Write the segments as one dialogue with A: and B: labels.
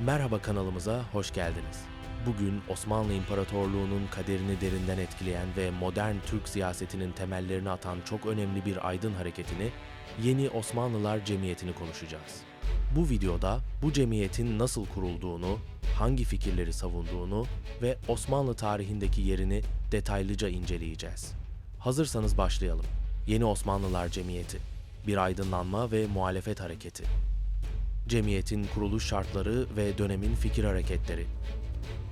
A: Merhaba kanalımıza hoş geldiniz. Bugün Osmanlı İmparatorluğu'nun kaderini derinden etkileyen ve modern Türk siyasetinin temellerini atan çok önemli bir aydın hareketini, Yeni Osmanlılar Cemiyeti'ni konuşacağız. Bu videoda bu cemiyetin nasıl kurulduğunu, hangi fikirleri savunduğunu ve Osmanlı tarihindeki yerini detaylıca inceleyeceğiz. Hazırsanız başlayalım. Yeni Osmanlılar Cemiyeti, bir aydınlanma ve muhalefet hareketi. Cemiyetin kuruluş şartları ve dönemin fikir hareketleri.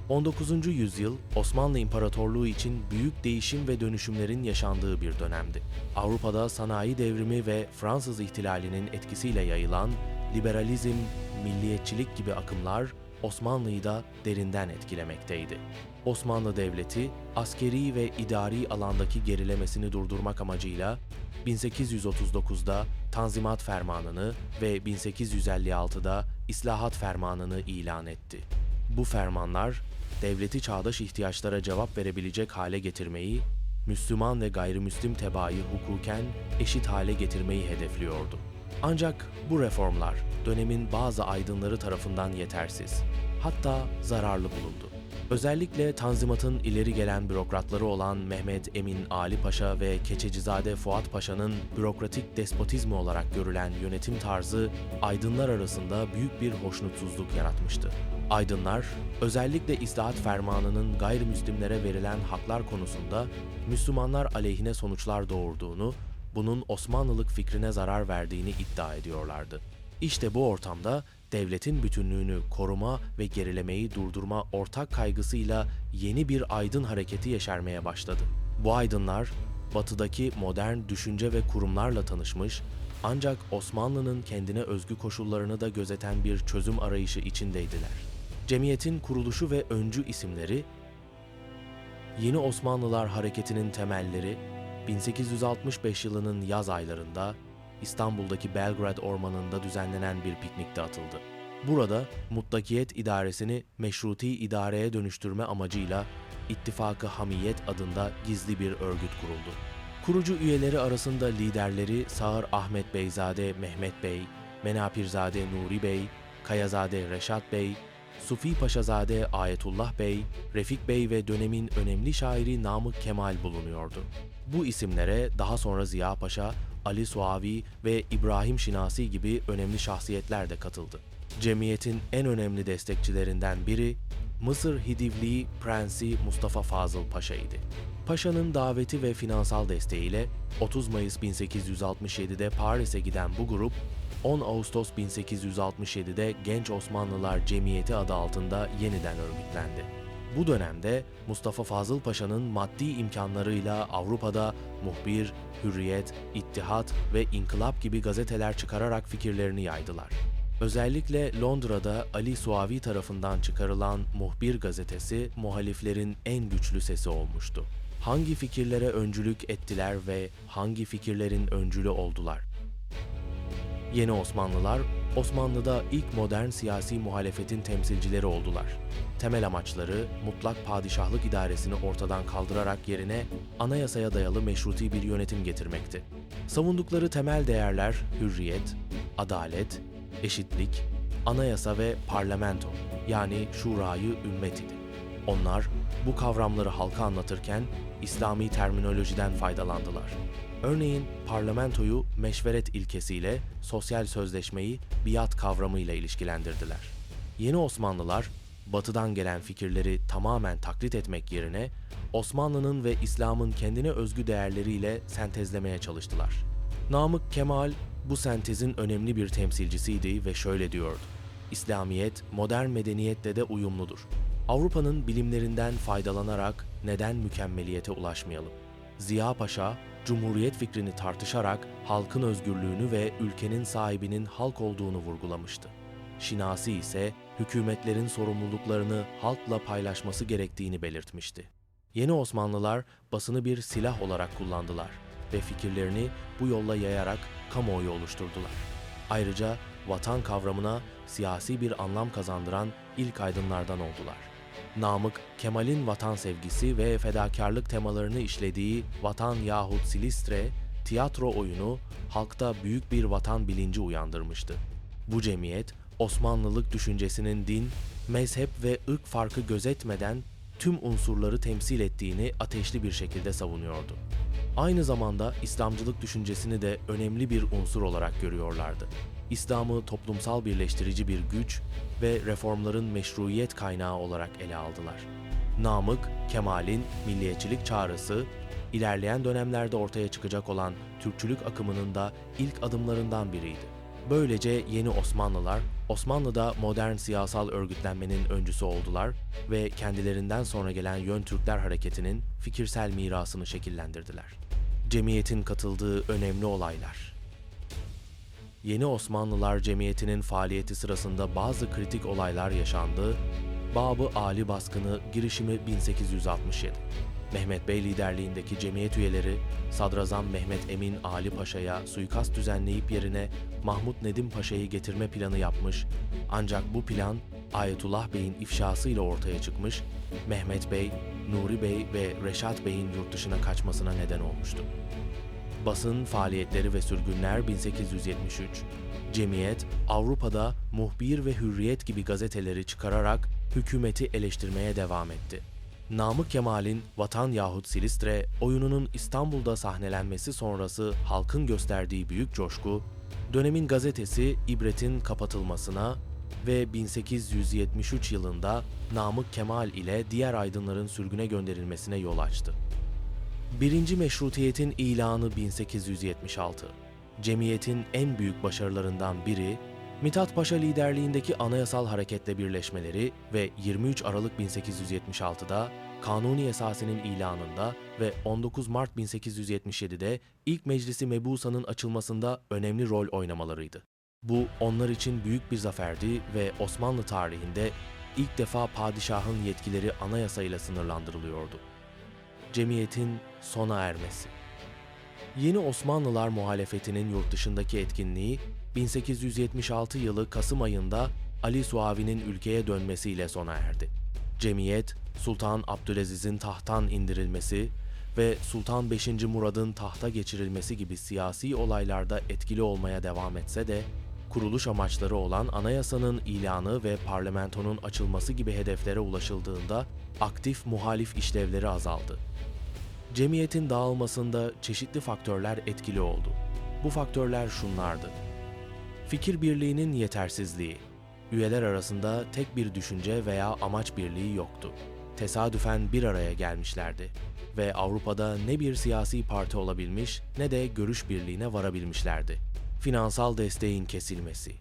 A: 19. yüzyıl Osmanlı İmparatorluğu için büyük değişim ve dönüşümlerin yaşandığı bir dönemdi. Avrupa'da sanayi devrimi ve Fransız ihtilalinin etkisiyle yayılan liberalizm, milliyetçilik gibi akımlar Osmanlı'yı da derinden etkilemekteydi. Osmanlı Devleti, askeri ve idari alandaki gerilemesini durdurmak amacıyla 1839'da Tanzimat Fermanı'nı ve 1856'da İslahat Fermanı'nı ilan etti. Bu fermanlar, devleti çağdaş ihtiyaçlara cevap verebilecek hale getirmeyi, Müslüman ve gayrimüslim tebaayı hukuken eşit hale getirmeyi hedefliyordu. Ancak bu reformlar dönemin bazı aydınları tarafından yetersiz, hatta zararlı bulundu. Özellikle Tanzimat'ın ileri gelen bürokratları olan Mehmet Emin Ali Paşa ve Keçecizade Fuat Paşa'nın bürokratik despotizmi olarak görülen yönetim tarzı aydınlar arasında büyük bir hoşnutsuzluk yaratmıştı. Aydınlar, özellikle İslahat Fermanı'nın gayrimüslimlere verilen haklar konusunda Müslümanlar aleyhine sonuçlar doğurduğunu, bunun Osmanlılık fikrine zarar verdiğini iddia ediyorlardı. İşte bu ortamda devletin bütünlüğünü koruma ve gerilemeyi durdurma ortak kaygısıyla yeni bir aydın hareketi yeşermeye başladı. Bu aydınlar, batıdaki modern düşünce ve kurumlarla tanışmış, ancak Osmanlı'nın kendine özgü koşullarını da gözeten bir çözüm arayışı içindeydiler. Cemiyetin kuruluşu ve öncü isimleri, Yeni Osmanlılar Hareketi'nin temelleri 1865 yılının yaz aylarında İstanbul'daki Belgrad Ormanı'nda düzenlenen bir piknikte atıldı. Burada Mutlakiyet İdaresi'ni meşruti idareye dönüştürme amacıyla İttifakı Hamiyet adında gizli bir örgüt kuruldu. Kurucu üyeleri arasında liderleri Sağır Ahmet Beyzade Mehmet Bey, Menapirzade Nuri Bey, Kayazade Reşat Bey, Sufi Paşazade Ayetullah Bey, Refik Bey ve dönemin önemli şairi Namık Kemal bulunuyordu. Bu isimlere daha sonra Ziya Paşa, Ali Suavi ve İbrahim Şinasi gibi önemli şahsiyetler de katıldı. Cemiyetin en önemli destekçilerinden biri Mısır Hidivli Prensi Mustafa Fazıl Paşa idi. Paşa'nın daveti ve finansal desteğiyle 30 Mayıs 1867'de Paris'e giden bu grup 10 Ağustos 1867'de Genç Osmanlılar Cemiyeti adı altında yeniden örgütlendi. Bu dönemde Mustafa Fazıl Paşa'nın maddi imkanlarıyla Avrupa'da Muhbir, Hürriyet, İttihat ve İnkılap gibi gazeteler çıkararak fikirlerini yaydılar. Özellikle Londra'da Ali Suavi tarafından çıkarılan Muhbir gazetesi muhaliflerin en güçlü sesi olmuştu. Hangi fikirlere öncülük ettiler ve hangi fikirlerin öncülü oldular? Yeni Osmanlılar, Osmanlı'da ilk modern siyasi muhalefetin temsilcileri oldular. Temel amaçları mutlak padişahlık idaresini ortadan kaldırarak yerine anayasaya dayalı meşruti bir yönetim getirmekti. Savundukları temel değerler hürriyet, adalet, eşitlik, anayasa ve parlamento yani şurayı ümmet idi. Onlar bu kavramları halka anlatırken İslami terminolojiden faydalandılar. Örneğin parlamentoyu meşveret ilkesiyle, sosyal sözleşmeyi biat kavramıyla ilişkilendirdiler. Yeni Osmanlılar, batıdan gelen fikirleri tamamen taklit etmek yerine Osmanlı'nın ve İslam'ın kendine özgü değerleriyle sentezlemeye çalıştılar. Namık Kemal bu sentezin önemli bir temsilcisiydi ve şöyle diyordu: İslamiyet modern medeniyetle de uyumludur. Avrupa'nın bilimlerinden faydalanarak neden mükemmeliyete ulaşmayalım? Ziya Paşa, Cumhuriyet fikrini tartışarak halkın özgürlüğünü ve ülkenin sahibinin halk olduğunu vurgulamıştı. Şinasi ise hükümetlerin sorumluluklarını halkla paylaşması gerektiğini belirtmişti. Yeni Osmanlılar basını bir silah olarak kullandılar ve fikirlerini bu yolla yayarak kamuoyu oluşturdular. Ayrıca vatan kavramına siyasi bir anlam kazandıran ilk aydınlardan oldular. Namık, Kemal'in vatan sevgisi ve fedakarlık temalarını işlediği Vatan yahut Silistre tiyatro oyunu halkta büyük bir vatan bilinci uyandırmıştı. Bu cemiyet Osmanlılık düşüncesinin din, mezhep ve ırk farkı gözetmeden tüm unsurları temsil ettiğini ateşli bir şekilde savunuyordu. Aynı zamanda İslamcılık düşüncesini de önemli bir unsur olarak görüyorlardı. İslam'ı toplumsal birleştirici bir güç ve reformların meşruiyet kaynağı olarak ele aldılar. Namık Kemal'in milliyetçilik çağrısı, ilerleyen dönemlerde ortaya çıkacak olan Türkçülük akımının da ilk adımlarından biriydi. Böylece yeni Osmanlılar, Osmanlı'da modern siyasal örgütlenmenin öncüsü oldular ve kendilerinden sonra gelen Yön Türkler hareketinin fikirsel mirasını şekillendirdiler. Cemiyetin katıldığı önemli olaylar. Yeni Osmanlılar Cemiyeti'nin faaliyeti sırasında bazı kritik olaylar yaşandı. Babı Ali baskını girişimi 1867. Mehmet Bey liderliğindeki cemiyet üyeleri Sadrazam Mehmet Emin Ali Paşa'ya suikast düzenleyip yerine Mahmut Nedim Paşa'yı getirme planı yapmış, ancak bu plan Ayetullah Bey'in ifşasıyla ortaya çıkmış, Mehmet Bey, Nuri Bey ve Reşat Bey'in yurt dışına kaçmasına neden olmuştu. Basın faaliyetleri ve sürgünler 1873, cemiyet Avrupa'da Muhbir ve Hürriyet gibi gazeteleri çıkararak hükümeti eleştirmeye devam etti. Namık Kemal'in Vatan yahut Silistre oyununun İstanbul'da sahnelenmesi sonrası halkın gösterdiği büyük coşku, dönemin gazetesi İbret'in kapatılmasına ve 1873 yılında Namık Kemal ile diğer aydınların sürgüne gönderilmesine yol açtı. Birinci Meşrutiyet'in ilanı 1876. Cemiyetin en büyük başarılarından biri, Mithat Paşa liderliğindeki anayasal hareketle birleşmeleri ve 23 Aralık 1876'da Kanuni Esasi'nin ilanında ve 19 Mart 1877'de ilk Meclisi Mebusa'nın açılmasında önemli rol oynamalarıydı. Bu onlar için büyük bir zaferdi ve Osmanlı tarihinde ilk defa padişahın yetkileri anayasayla sınırlandırılıyordu. Cemiyetin sona ermesi. Yeni Osmanlılar muhalefetinin yurt dışındaki etkinliği 1876 yılı Kasım ayında Ali Suavi'nin ülkeye dönmesiyle sona erdi. Cemiyet, Sultan Abdülaziz'in tahttan indirilmesi ve Sultan 5. Murad'ın tahta geçirilmesi gibi siyasi olaylarda etkili olmaya devam etse de, kuruluş amaçları olan anayasanın ilanı ve parlamentonun açılması gibi hedeflere ulaşıldığında aktif muhalif işlevleri azaldı. Cemiyetin dağılmasında çeşitli faktörler etkili oldu. Bu faktörler şunlardı: fikir birliğinin yetersizliği, üyeler arasında tek bir düşünce veya amaç birliği yoktu. Tesadüfen bir araya gelmişlerdi ve Avrupa'da ne bir siyasi parti olabilmiş ne de görüş birliğine varabilmişlerdi. Finansal desteğin kesilmesi,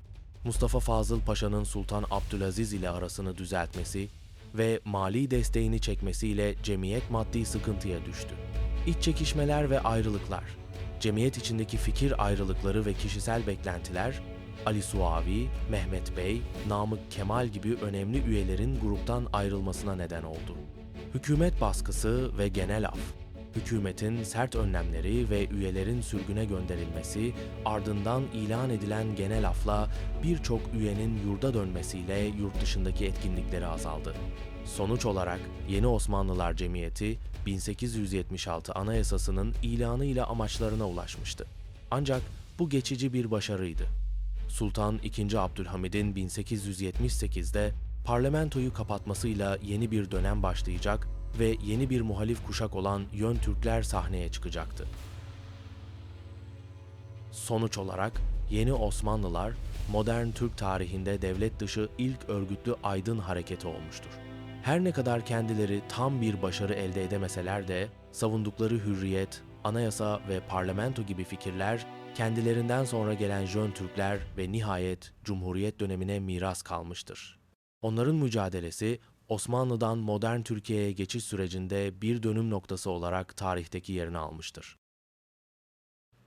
A: Mustafa Fazıl Paşa'nın Sultan Abdülaziz ile arasını düzeltmesi ve mali desteğini çekmesiyle cemiyet maddi sıkıntıya düştü. İç çekişmeler ve ayrılıklar, cemiyet içindeki fikir ayrılıkları ve kişisel beklentiler, Ali Suavi, Mehmet Bey, Namık Kemal gibi önemli üyelerin gruptan ayrılmasına neden oldu. Hükümet baskısı ve genel af, hükümetin sert önlemleri ve üyelerin sürgüne gönderilmesi, ardından ilan edilen genel afla birçok üyenin yurda dönmesiyle yurt dışındaki etkinlikleri azaldı. Sonuç olarak Yeni Osmanlılar Cemiyeti 1876 Anayasası'nın ilanıyla amaçlarına ulaşmıştı. Ancak bu geçici bir başarıydı. Sultan II. Abdülhamid'in 1878'de parlamentoyu kapatmasıyla yeni bir dönem başlayacak ve yeni bir muhalif kuşak olan Yön Türkler sahneye çıkacaktı. Sonuç olarak Yeni Osmanlılar, modern Türk tarihinde devlet dışı ilk örgütlü aydın hareketi olmuştur. Her ne kadar kendileri tam bir başarı elde edemeseler de, savundukları hürriyet, anayasa ve parlamento gibi fikirler, kendilerinden sonra gelen Jön Türkler ve nihayet Cumhuriyet dönemine miras kalmıştır. Onların mücadelesi, Osmanlı'dan modern Türkiye'ye geçiş sürecinde bir dönüm noktası olarak tarihteki yerini almıştır.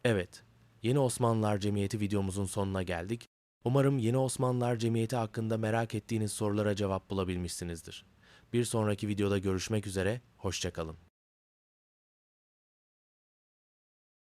A: Evet, Yeni Osmanlılar Cemiyeti videomuzun sonuna geldik. Umarım Yeni Osmanlılar Cemiyeti hakkında merak ettiğiniz sorulara cevap bulabilmişsinizdir. Bir sonraki videoda görüşmek üzere, hoşça kalın.